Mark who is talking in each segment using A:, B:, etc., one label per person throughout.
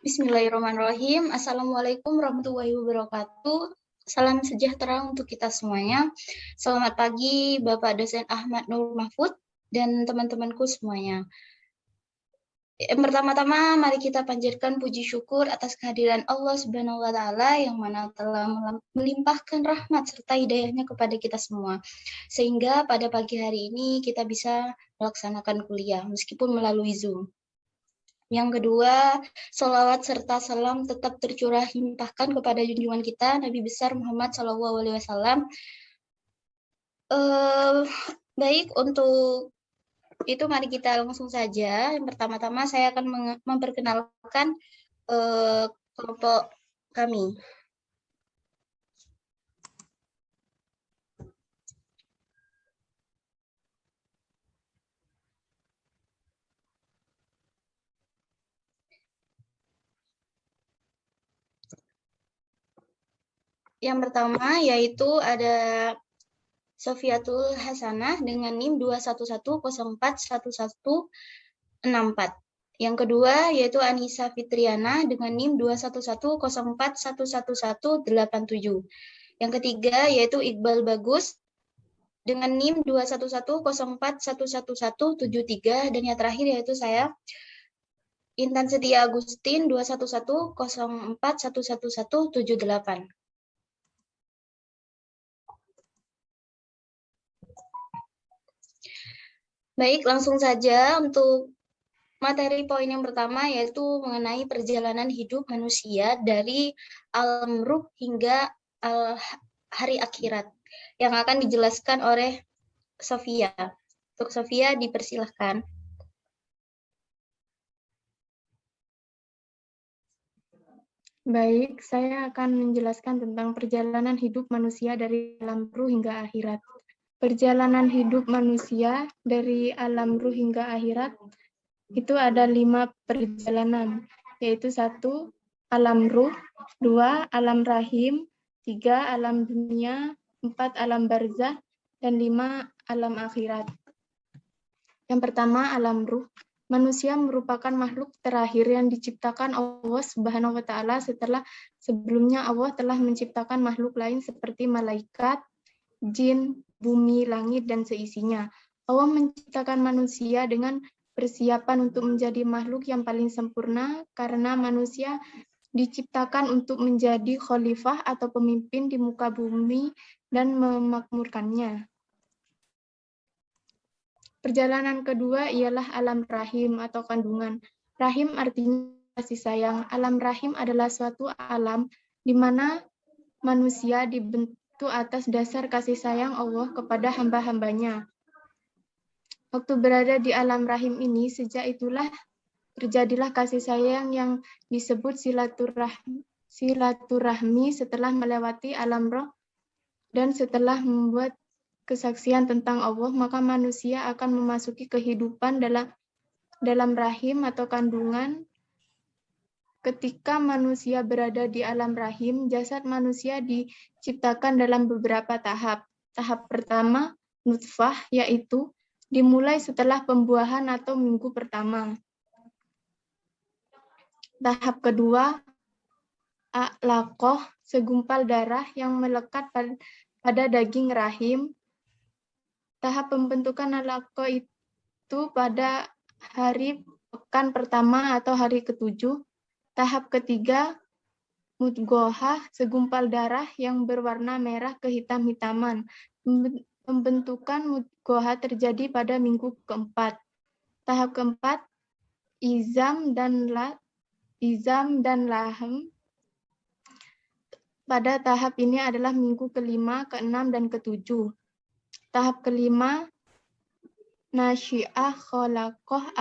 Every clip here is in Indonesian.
A: Bismillahirrahmanirrahim. Assalamualaikum warahmatullahi wabarakatuh. Salam sejahtera untuk kita semuanya. Selamat pagi Bapak Dosen Ahmad Nur Mahfud dan teman-temanku semuanya. Pertama-tama mari kita panjatkan puji syukur atas kehadiran Allah Subhanahu wa taala yang mana telah melimpahkan rahmat serta hidayahnya kepada kita semua. Sehingga pada pagi hari ini kita bisa melaksanakan kuliah meskipun melalui Zoom. Yang kedua, sholawat serta salam tetap tercurah limpahkan kepada junjungan kita Nabi besar Muhammad SAW. Baik, untuk itu mari kita langsung saja. Yang pertama-tama saya akan memperkenalkan kelompok kami. Yang pertama yaitu ada Sofiatul Hasanah dengan NIM 211041164. Yang kedua yaitu Anissa Fitriana dengan NIM 21104111187. Yang ketiga yaitu Iqbal Bagus dengan NIM 21104111173. Dan yang terakhir yaitu saya, Intan Setia Agustin 21104111178. Baik, langsung saja untuk materi poin yang pertama yaitu mengenai perjalanan hidup manusia dari alam ruh hingga hari akhirat yang akan dijelaskan oleh Sofia. Untuk Sofia dipersilahkan.
B: Baik, saya akan menjelaskan tentang perjalanan hidup manusia dari alam ruh hingga akhirat. Perjalanan hidup manusia dari alam ruh hingga akhirat itu ada 5 perjalanan, yaitu 1, alam ruh, 2, alam rahim, 3, alam dunia, 4, alam barzah, dan 5, alam akhirat. Yang pertama, alam ruh. Manusia merupakan makhluk terakhir yang diciptakan Allah Subhanahu wa taala setelah sebelumnya Allah telah menciptakan makhluk lain seperti malaikat, jin, bumi, langit, dan seisinya. Allah menciptakan manusia dengan persiapan untuk menjadi makhluk yang paling sempurna karena manusia diciptakan untuk menjadi khalifah atau pemimpin di muka bumi dan memakmurkannya. Perjalanan kedua ialah alam rahim atau kandungan. Rahim artinya kasih sayang. Alam rahim adalah suatu alam di mana manusia dibentuk atas dasar kasih sayang Allah kepada hamba-hambanya. Waktu berada di alam rahim ini, sejak itulah terjadilah kasih sayang yang disebut silaturahmi setelah melewati alam roh dan setelah membuat kesaksian tentang Allah, maka manusia akan memasuki kehidupan dalam rahim atau kandungan. Ketika manusia berada di alam rahim, jasad manusia diciptakan dalam beberapa tahap. Tahap pertama, nutfah, yaitu dimulai setelah pembuahan atau minggu pertama. Tahap kedua, alaqah, segumpal darah yang melekat pada daging rahim. Tahap pembentukan alaqah itu pada hari pekan pertama atau hari ke-7. Tahap ketiga, mudghah, segumpal darah yang berwarna merah kehitam-hitaman. Pembentukan mudghah terjadi pada minggu keempat. Tahap keempat, izam dan lahm. Pada tahap ini adalah minggu ke-5, ke-6, dan ke-7. Tahap kelima, nasyi'ah khalaqah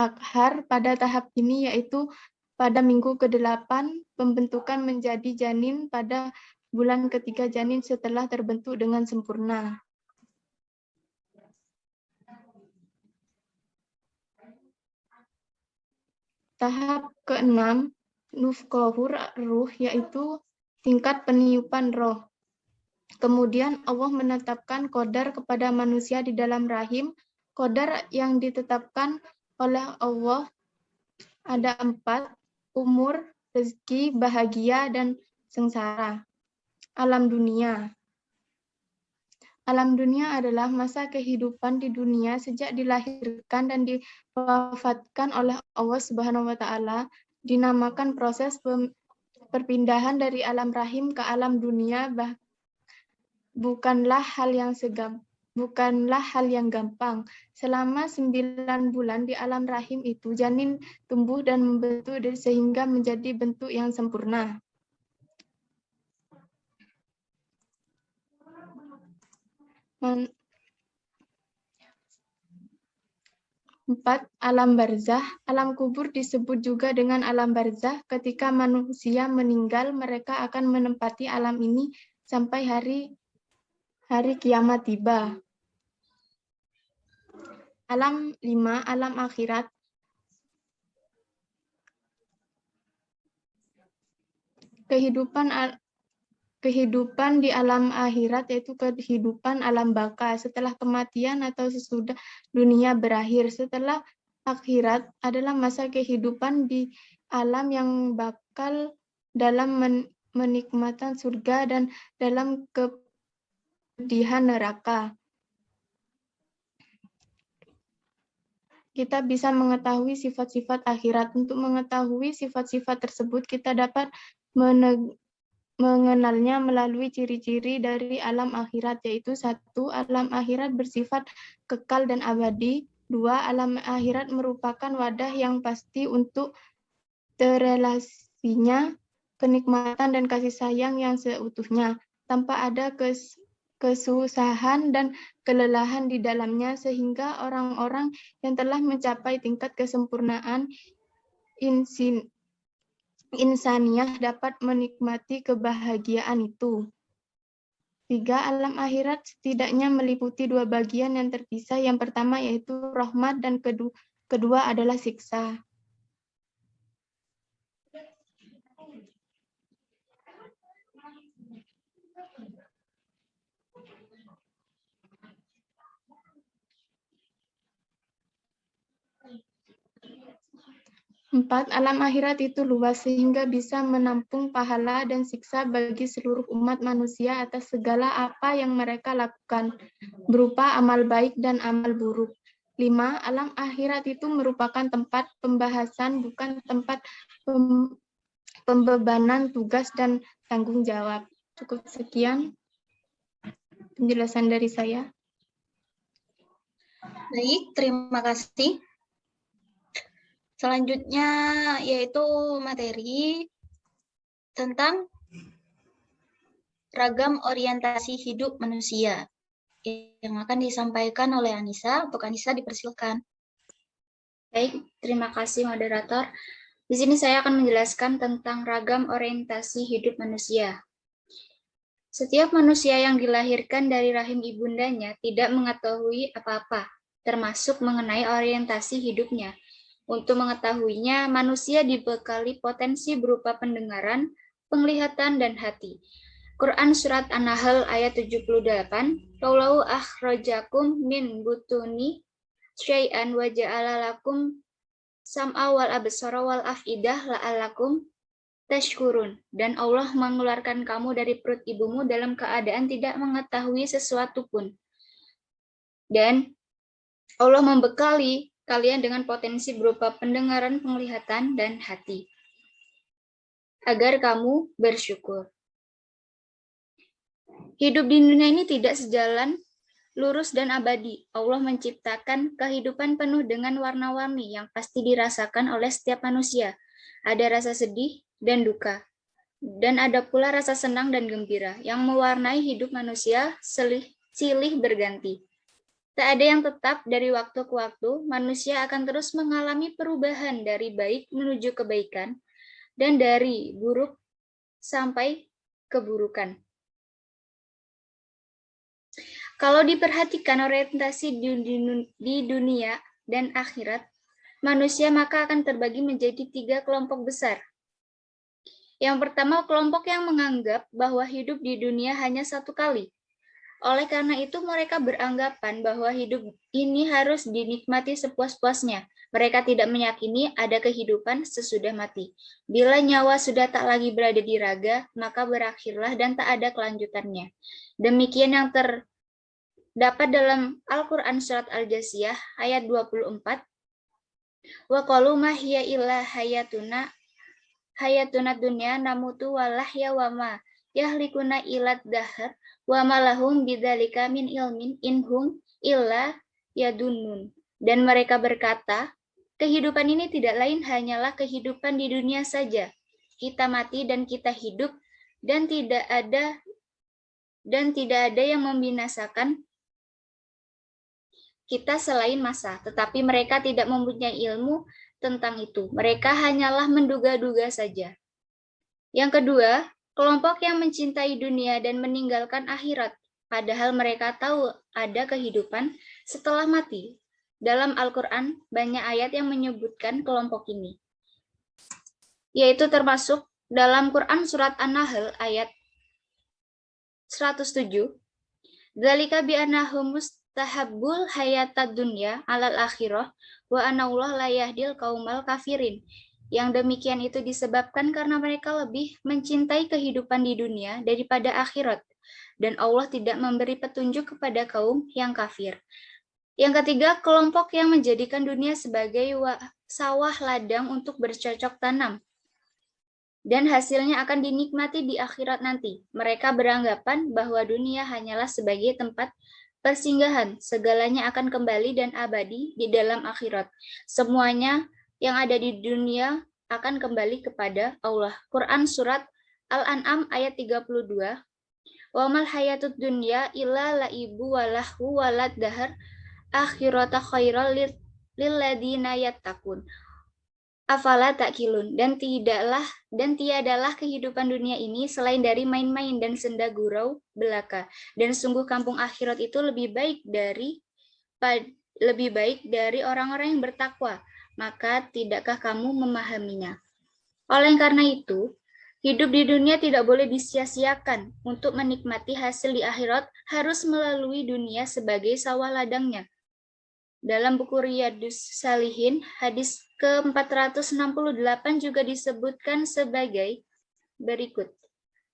B: akhar. Pada tahap ini yaitu pada minggu ke-8, pembentukan menjadi janin pada bulan ketiga janin setelah terbentuk dengan sempurna. Tahap ke-6, nufkhahur ruh, yaitu tingkat peniupan roh. Kemudian Allah menetapkan qadar kepada manusia di dalam rahim. Qadar yang ditetapkan oleh Allah ada 4, umur, rezeki, bahagia, dan sengsara. Alam dunia. Alam dunia adalah masa kehidupan di dunia sejak dilahirkan dan diwafatkan oleh Allah Subhanahu wa taala, dinamakan proses perpindahan dari alam rahim ke alam dunia. Bukanlah hal yang gampang. Selama 9 bulan di alam rahim itu, janin tumbuh dan membentuk sehingga menjadi bentuk yang sempurna. 4. Alam barzah. Alam kubur disebut juga dengan alam barzah. Ketika manusia meninggal, mereka akan menempati alam ini sampai hari kiamat tiba. Alam 5. Alam akhirat. Kehidupan di alam akhirat yaitu kehidupan alam baka setelah kematian atau sesudah dunia berakhir. Setelah akhirat adalah masa kehidupan di alam yang bakal dalam menikmati surga dan dalam kepedihan neraka. Kita bisa mengetahui sifat-sifat akhirat. Untuk mengetahui sifat-sifat tersebut, kita dapat mengenalnya melalui ciri-ciri dari alam akhirat, yaitu 1. Alam akhirat bersifat kekal dan abadi. 2. Alam akhirat merupakan wadah yang pasti untuk terrelasinya kenikmatan dan kasih sayang yang seutuhnya, tanpa ada kesusahan dan kelelahan di dalamnya, sehingga orang-orang yang telah mencapai tingkat kesempurnaan insaniah dapat menikmati kebahagiaan itu. 3. Alam akhirat setidaknya meliputi 2 bagian yang terpisah. Yang pertama yaitu rahmat dan kedua adalah siksa. Empat, alam akhirat itu luas sehingga bisa menampung pahala dan siksa bagi seluruh umat manusia atas segala apa yang mereka lakukan, berupa amal baik dan amal buruk. 5. Alam akhirat itu merupakan tempat pembahasan, bukan tempat pembebanan tugas dan tanggung jawab. Cukup sekian penjelasan dari saya.
A: Baik, terima kasih. Selanjutnya yaitu materi tentang ragam orientasi hidup manusia yang akan disampaikan oleh Anissa. Untuk Anissa dipersilakan. Baik, terima kasih moderator. Di sini saya akan menjelaskan tentang ragam orientasi hidup manusia. Setiap manusia yang dilahirkan dari rahim ibundanya tidak mengetahui apa-apa, termasuk mengenai orientasi hidupnya. Untuk mengetahuinya, manusia dibekali potensi berupa pendengaran, penglihatan, dan hati. Quran Surat An-Nahl ayat 78, Wallahu akhrajakum min butuni syai'an wa ja'ala lakum sam'a wal absara wal af'idah la'allakum tashkurun. Dan Allah mengeluarkan kamu dari perut ibumu dalam keadaan tidak mengetahui sesuatu pun. Dan Allah membekali kalian dengan potensi berupa pendengaran, penglihatan, dan hati, agar kamu bersyukur. Hidup di dunia ini tidak sejalan lurus dan abadi. Allah menciptakan kehidupan penuh dengan warna-warni yang pasti dirasakan oleh setiap manusia. Ada rasa sedih dan duka, dan ada pula rasa senang dan gembira yang mewarnai hidup manusia silih berganti. Tak ada yang tetap. Dari waktu ke waktu, manusia akan terus mengalami perubahan dari baik menuju kebaikan dan dari buruk sampai keburukan. Kalau diperhatikan orientasi di dunia dan akhirat manusia, maka akan terbagi menjadi 3 kelompok besar. Yang pertama, kelompok yang menganggap bahwa hidup di dunia hanya satu kali. Oleh karena itu, mereka beranggapan bahwa hidup ini harus dinikmati sepuas-puasnya.
C: Mereka tidak meyakini ada kehidupan sesudah mati. Bila nyawa sudah tak lagi berada di raga, maka berakhirlah dan tak ada kelanjutannya. Demikian yang terdapat dalam Al-Quran Surat Al-Jasiyah ayat 24. Wa qalu ma hiya illa hayatuna dunya namutu walahya wa ma yahlikuna ilat dahar wa malahum bidzalika min ilmin inhum illa yadunnun. Dan mereka berkata, kehidupan ini tidak lain hanyalah kehidupan di dunia saja. Kita mati dan kita hidup, dan tidak ada yang membinasakan kita selain masa. Tetapi mereka tidak mempunyai ilmu tentang itu. Mereka hanyalah menduga-duga saja. Yang kedua, kelompok yang mencintai dunia dan meninggalkan akhirat, padahal mereka tahu ada kehidupan setelah mati. Dalam Al-Quran, banyak ayat yang menyebutkan kelompok ini, yaitu termasuk dalam Quran Surat An-Nahl ayat 107, Dzalika bi'annahum mustahabbul hayatad dunya 'alal akhirah wa annallaha la yahdil qaumal kafirin. Yang demikian itu disebabkan karena mereka lebih mencintai kehidupan di dunia daripada akhirat, dan Allah tidak memberi petunjuk kepada kaum yang kafir. Yang ketiga, kelompok yang menjadikan dunia sebagai sawah ladang untuk bercocok tanam, dan hasilnya akan dinikmati di akhirat nanti. Mereka beranggapan bahwa dunia hanyalah sebagai tempat persinggahan, segalanya akan kembali dan abadi di dalam akhirat. Semuanya yang ada di dunia akan kembali kepada Allah. Quran Surat Al-An'am ayat 32. Wa mal hayatud dunya illa laibu walahu walad dahar akhirata khairal lilladina yattaqun. Afala ta'qilun. Dan tiadalah kehidupan dunia ini selain dari main-main dan senda gurau belaka. Dan sungguh kampung akhirat itu lebih baik dari orang-orang yang bertakwa. Maka tidakkah kamu memahaminya? Oleh karena itu, hidup di dunia tidak boleh disia-siakan. Untuk menikmati hasil di akhirat harus melalui dunia sebagai sawah ladangnya. Dalam buku Riyadhus Shalihin, hadis ke-468 juga disebutkan sebagai berikut.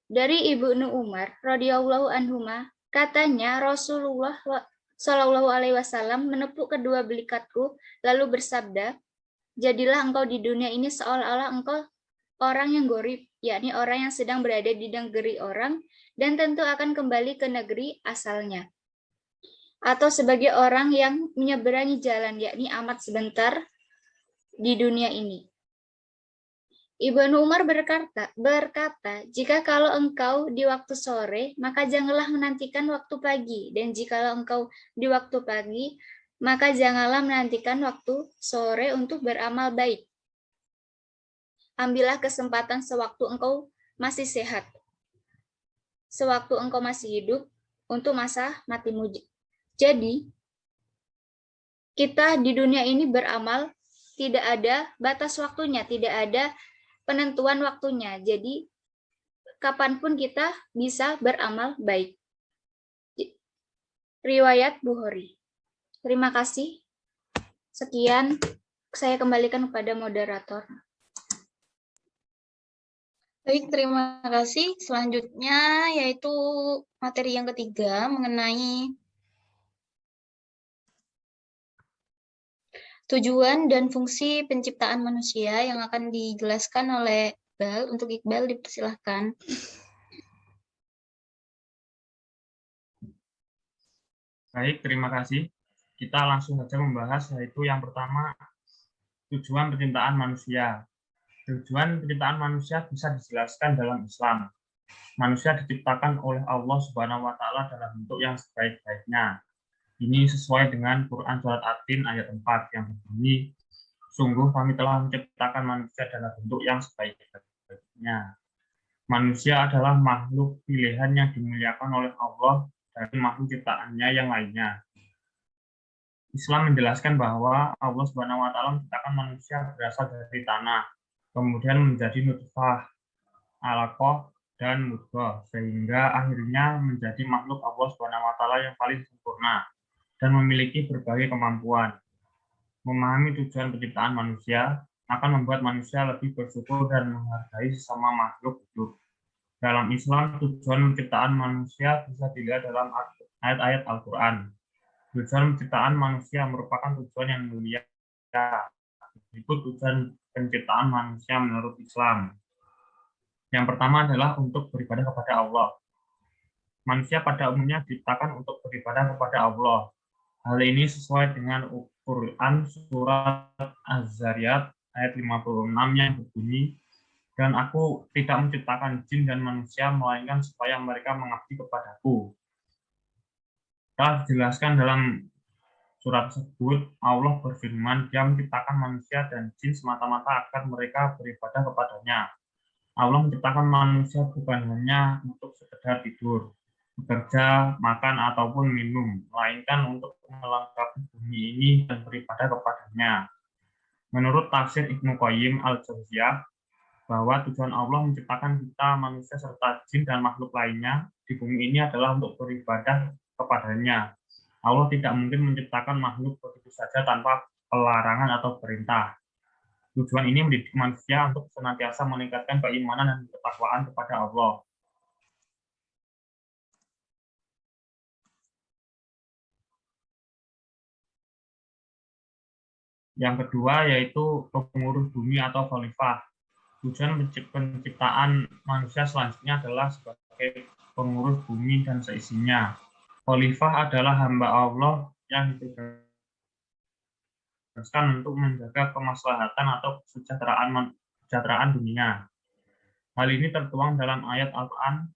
C: Dari Ibnu Umar radhiyallahu anhuma, katanya Rasulullah Shallallahu alaihi wasallam menepuk kedua belikatku lalu bersabda, jadilah engkau di dunia ini seolah-olah engkau orang yang gorib, yakni orang yang sedang berada di negeri orang dan tentu akan kembali ke negeri asalnya. Atau sebagai orang yang menyeberangi jalan, yakni amat sebentar di dunia ini. Ibnu Umar berkata, jika kalau engkau di waktu sore, maka janganlah menantikan waktu pagi, dan jikalau engkau di waktu pagi, maka janganlah menantikan waktu sore untuk beramal baik. Ambillah kesempatan sewaktu engkau masih sehat, sewaktu engkau masih hidup, untuk masa matimu. Jadi, kita di dunia ini beramal, tidak ada batas waktunya, tidak ada penentuan waktunya. Jadi, kapanpun kita bisa beramal baik. Riwayat Bukhari. Terima kasih. Sekian, saya kembalikan kepada moderator.
A: Baik, terima kasih. Selanjutnya yaitu materi yang ketiga mengenai tujuan dan fungsi penciptaan manusia yang akan dijelaskan oleh Iqbal. Untuk Iqbal dipersilahkan.
D: Baik, terima kasih. Kita langsung saja membahas, yaitu yang pertama, tujuan penciptaan manusia. Tujuan penciptaan manusia bisa dijelaskan dalam Islam. Manusia diciptakan oleh Allah Subhanahu wa Ta'ala dalam bentuk yang sebaik-baiknya. Ini sesuai dengan Quran Surat At-Tin ayat 4 yang berbunyi, sungguh kami telah menciptakan manusia dalam bentuk yang sebaik-baiknya. Manusia adalah makhluk pilihan yang dimuliakan oleh Allah dari makhluk ciptaannya yang lainnya. Islam menjelaskan bahwa Allah Subhanahu wa Ta'ala menciptakan manusia berasal dari tanah, kemudian menjadi nutfah, alaqah, dan mudghah, sehingga akhirnya menjadi makhluk Allah Subhanahu wa Ta'ala yang paling sempurna dan memiliki berbagai kemampuan. Memahami tujuan penciptaan manusia akan membuat manusia lebih bersyukur dan menghargai sesama makhluk hidup. Dalam Islam, tujuan penciptaan manusia bisa dilihat dalam ayat-ayat Al-Quran. Tujuan penciptaan manusia merupakan tujuan yang mulia. Itu tujuan penciptaan manusia menurut Islam. Yang pertama adalah untuk beribadah kepada Allah. Manusia pada umumnya diciptakan untuk beribadah kepada Allah. Hal ini sesuai dengan Quran surat Az-Zariyat ayat 56 yang berbunyi, dan aku tidak menciptakan jin dan manusia melainkan supaya mereka mengabdi kepadaku. Telah dijelaskan dalam surat tersebut, Allah berfirman, Dia menciptakan manusia dan jin semata-mata agar mereka beribadah kepadanya. Allah menciptakan manusia bukan hanya untuk sekedar tidur, bekerja, makan, ataupun minum, melainkan untuk melengkapi bumi ini dan beribadah kepadanya. Menurut tafsir Ibnu Qayyim al-Jauziyah, bahwa tujuan Allah menciptakan kita manusia serta jin dan makhluk lainnya di bumi ini adalah untuk beribadah kepadanya. Allah tidak mungkin menciptakan makhluk begitu saja tanpa pelarangan atau perintah. Tujuan ini mendidik manusia untuk senantiasa meningkatkan keimanan dan ketakwaan kepada Allah. Yang kedua yaitu pengurus bumi atau khalifah. Tujuan penciptaan manusia selanjutnya adalah sebagai pengurus bumi dan seisinya. Khalifah adalah hamba Allah yang ditugaskan untuk menjaga kemaslahatan atau kesejahteraan dunia. Hal ini tertuang dalam ayat Al-Quran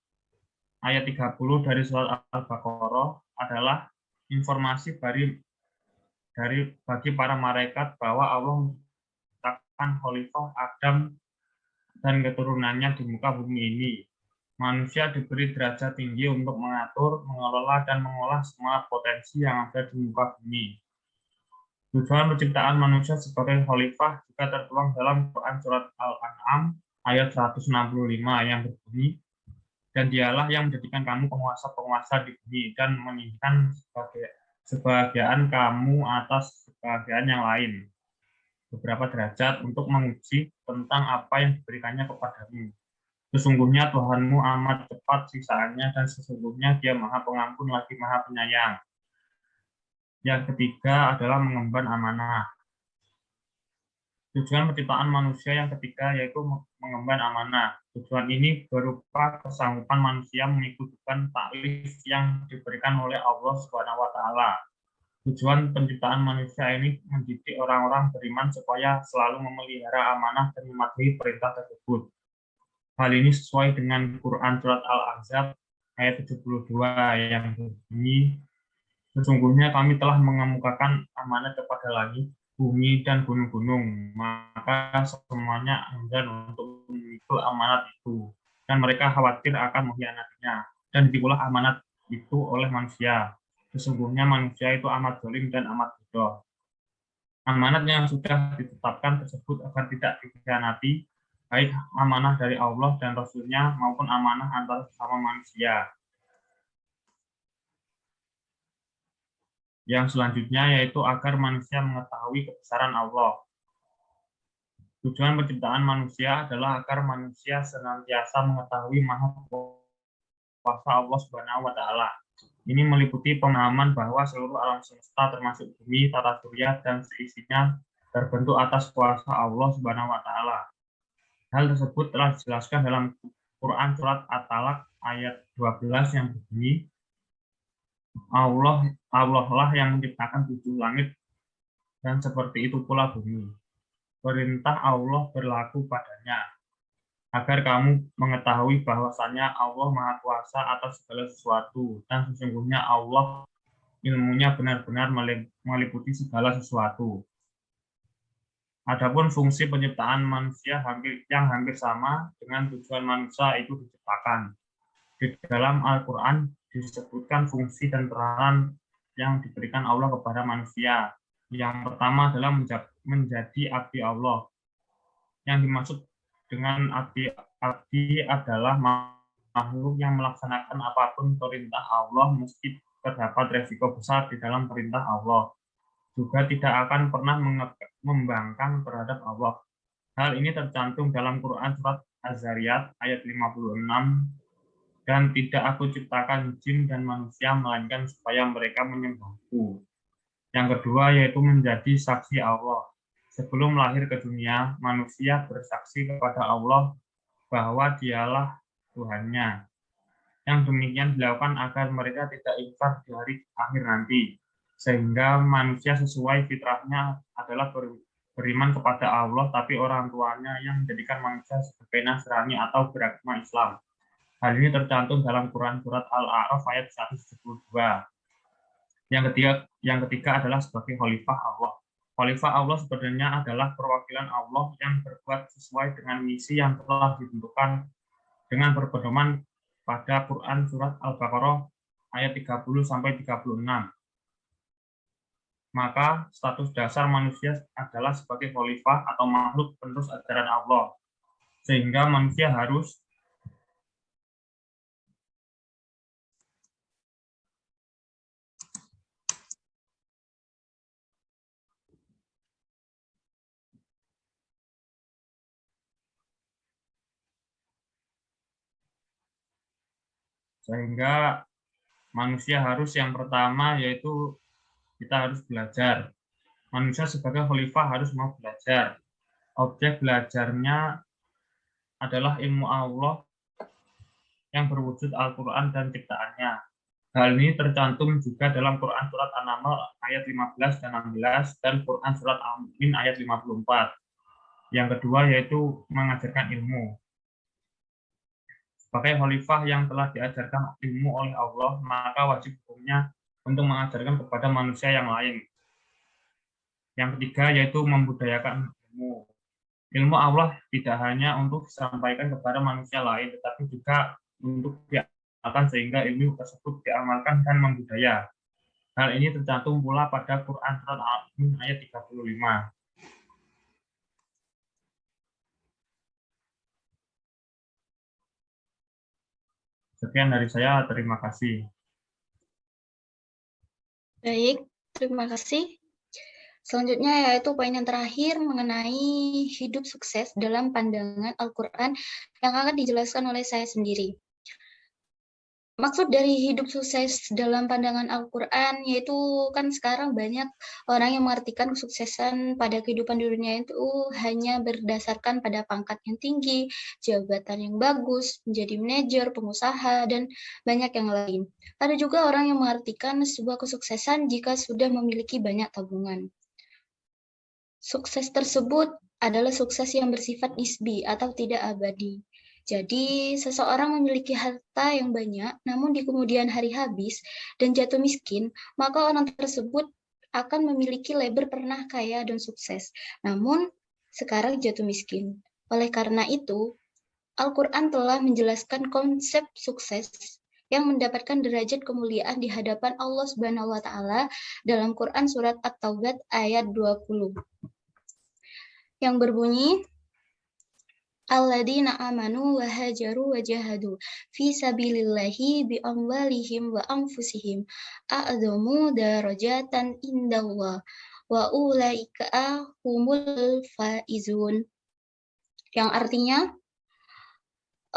D: ayat 30 dari surat Al-Baqarah adalah informasi bagi para malaikat bahwa Allah menciptakan Khalifah Adam dan keturunannya di muka bumi ini. Manusia diberi derajat tinggi untuk mengatur, mengelola, dan mengolah semua potensi yang ada di muka bumi. Tujuan penciptaan manusia sebagai khalifah juga tertuang dalam Quran surat Al-An'am ayat 165 yang berbunyi, dan dialah yang menjadikan kamu penguasa-penguasa di bumi dan meninggikan sebagian kamu atas sebagian yang lain beberapa derajat untuk menguji tentang apa yang diberikannya kepadamu. Sesungguhnya Tuhanmu amat cepat siksaannya dan sesungguhnya Dia Maha Pengampun lagi Maha Penyayang. Yang ketiga adalah mengemban amanah. Tujuan penciptaan manusia yang ketiga yaitu mengemban amanah. Tujuan ini berupa kesanggupan manusia mengikuti taklif yang diberikan oleh Allah Subhanahu wa Ta'ala. Tujuan penciptaan manusia ini mendidik orang-orang beriman supaya selalu memelihara amanah dan mematuhi perintah tersebut. Hal ini sesuai dengan Quran surat Al-Ahzab ayat 72 yang berbunyi, sesungguhnya kami telah mengemukakan amanat kepada langit, bumi, dan gunung-gunung, maka semuanya enggan untuk memikul amanat itu, dan mereka khawatir akan mengkhianatinya, dan dipikul amanat itu oleh manusia. Sesungguhnya manusia itu amat zalim dan amat bodoh. Amanat yang sudah ditetapkan tersebut agar tidak dikhianati, baik amanah dari Allah dan Rasul-Nya maupun amanah antar sesama manusia. Yang selanjutnya yaitu agar manusia mengetahui kebesaran Allah. Tujuan penciptaan manusia adalah agar manusia senantiasa mengetahui maha kuasa Allah Subhanahu wa Ta'ala. Ini meliputi pemahaman bahwa seluruh alam semesta termasuk bumi, tata surya, dan seisinya terbentuk atas kuasa Allah Subhanahu wa Ta'ala. Hal tersebut telah dijelaskan dalam Quran surat At-Talaq ayat 12 yang berbunyi, Allah lah yang menciptakan 7 langit dan seperti itu pula bumi. Perintah Allah berlaku padanya agar kamu mengetahui bahwasannya Allah Maha Kuasa atas segala sesuatu dan sesungguhnya Allah ilmunya benar-benar meliputi segala sesuatu. Adapun fungsi penciptaan manusia yang hampir sama dengan tujuan manusia itu diciptakan. Di dalam Al-Quran disebutkan fungsi dan peranan yang diberikan Allah kepada manusia. Yang pertama adalah menjadi abdi Allah. Yang dimaksud dengan abdi adalah makhluk yang melaksanakan apapun perintah Allah meski terdapat resiko besar di dalam perintah Allah. juga tidak akan pernah membangkang terhadap Allah. Hal ini tercantum dalam Quran surat Az-Zariyat ayat 56, dan tidak aku ciptakan jin dan manusia melainkan supaya mereka menyembahku. Yang kedua yaitu menjadi saksi Allah. Sebelum lahir ke dunia, manusia bersaksi kepada Allah bahwa dialah Tuhannya. Yang demikian dilakukan agar mereka tidak ingkar di hari akhir nanti, sehingga manusia sesuai fitrahnya adalah beriman kepada Allah, tapi orang tuanya yang menjadikan manusia sebagai Nasrani atau beragama Islam. Hal ini tercantum dalam Quran surat Al-A'raf ayat 172. Yang ketiga adalah sebagai khalifah Allah. Khalifah Allah sebenarnya adalah perwakilan Allah yang berbuat sesuai dengan misi yang telah ditentukan dengan berpedoman pada Quran surat Al-Baqarah ayat 30-36. Maka status dasar manusia adalah sebagai khalifah atau makhluk penerus ajaran Allah. Sehingga manusia harus yang pertama yaitu kita harus belajar. Manusia sebagai khalifah harus mau belajar. Objek belajarnya adalah ilmu Allah yang berwujud Al-Quran dan ciptaannya. Hal ini tercantum juga dalam Quran surat An-Naml ayat 15 dan 16 dan Quran surat Al-Mu'min ayat 54. Yang kedua yaitu mengajarkan ilmu. Sebagai khalifah yang telah diajarkan ilmu oleh Allah, maka wajib hukumnya untuk mengajarkan kepada manusia yang lain. Yang ketiga yaitu membudayakan ilmu. Ilmu Allah tidak hanya untuk disampaikan kepada manusia lain, tetapi juga untuk diamalkan sehingga ilmu tersebut diamalkan dan membudaya. Hal ini tercantum pula pada Quran surat Al-Mu'min ayat 35. Sekian dari saya, terima kasih.
A: Baik, terima kasih. Selanjutnya yaitu poin yang terakhir mengenai hidup sukses dalam pandangan Al-Quran yang akan dijelaskan oleh saya sendiri. Maksud dari hidup sukses dalam pandangan Al-Quran yaitu kan sekarang banyak orang yang mengartikan kesuksesan pada kehidupan di dunia itu hanya berdasarkan pada pangkat yang tinggi, jabatan yang bagus, menjadi manajer, pengusaha, dan banyak yang lain. Ada juga orang yang mengartikan sebuah kesuksesan jika sudah memiliki banyak tabungan. Sukses tersebut adalah sukses yang bersifat nisbi atau tidak abadi. Jadi, seseorang memiliki harta yang banyak, namun di kemudian hari habis dan jatuh miskin, maka orang tersebut akan memiliki label pernah kaya dan sukses. Namun, sekarang jatuh miskin. Oleh karena itu, Al-Quran telah menjelaskan konsep sukses yang mendapatkan derajat kemuliaan di hadapan Allah Subhanahu wa Ta'ala dalam Quran Surat At-Taubah ayat 20. Yang berbunyi, Alladzina amanu wa hajaru wa jahadu fi sabilillahi bi amwalihim wa anfusihim a'dhamu darajatan indallah wa ulaika humul faizun. Yang artinya,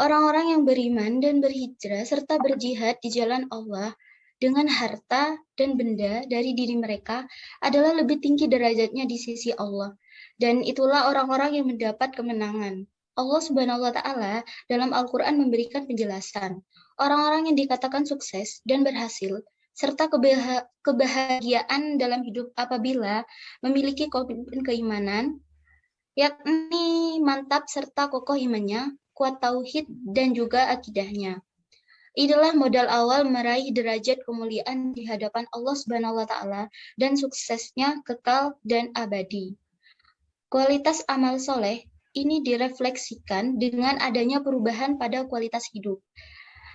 A: orang-orang yang beriman dan berhijrah serta berjihad di jalan Allah dengan harta dan benda dari diri mereka adalah lebih tinggi derajatnya di sisi Allah. Dan itulah orang-orang yang mendapat kemenangan. Allah Subhanahu wa Ta'ala dalam Al-Quran memberikan penjelasan. Orang-orang yang dikatakan sukses dan berhasil, serta kebahagiaan dalam hidup apabila memiliki komitmen keimanan, yakni mantap serta kokoh imannya, kuat tauhid, dan juga akidahnya. Inilah modal awal meraih derajat kemuliaan di hadapan Allah Subhanahu wa Ta'ala dan suksesnya kekal dan abadi. Kualitas amal soleh ini direfleksikan dengan adanya perubahan pada kualitas hidup.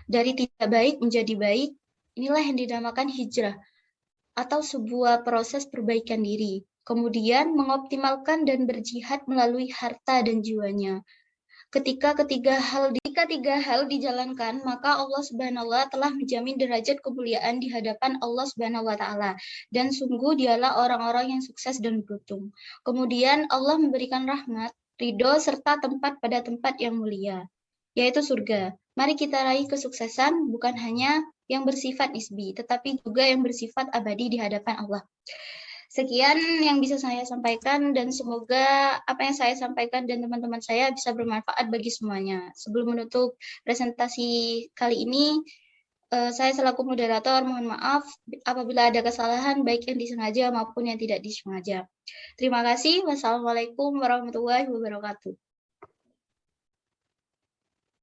A: Dari tidak baik menjadi baik, inilah yang dinamakan hijrah atau sebuah proses perbaikan diri. Kemudian mengoptimalkan dan berjihad melalui harta dan jiwanya. Ketika tiga hal dijalankan, maka Allah Subhanahu wa Ta'ala telah menjamin derajat kemuliaan di hadapan Allah Subhanahu wa Ta'ala. Dan sungguh dialah orang-orang yang sukses dan beruntung. Kemudian Allah memberikan rahmat, ridho, serta tempat pada tempat yang mulia, yaitu surga. Mari kita raih kesuksesan bukan hanya yang bersifat nisbi, tetapi juga yang bersifat abadi di hadapan Allah. Sekian yang bisa saya sampaikan dan semoga apa yang saya sampaikan dan teman-teman saya bisa bermanfaat bagi semuanya. Sebelum menutup presentasi kali ini, saya selaku moderator mohon maaf apabila ada kesalahan baik yang disengaja maupun yang tidak disengaja. Terima kasih. Wassalamualaikum warahmatullahi wabarakatuh.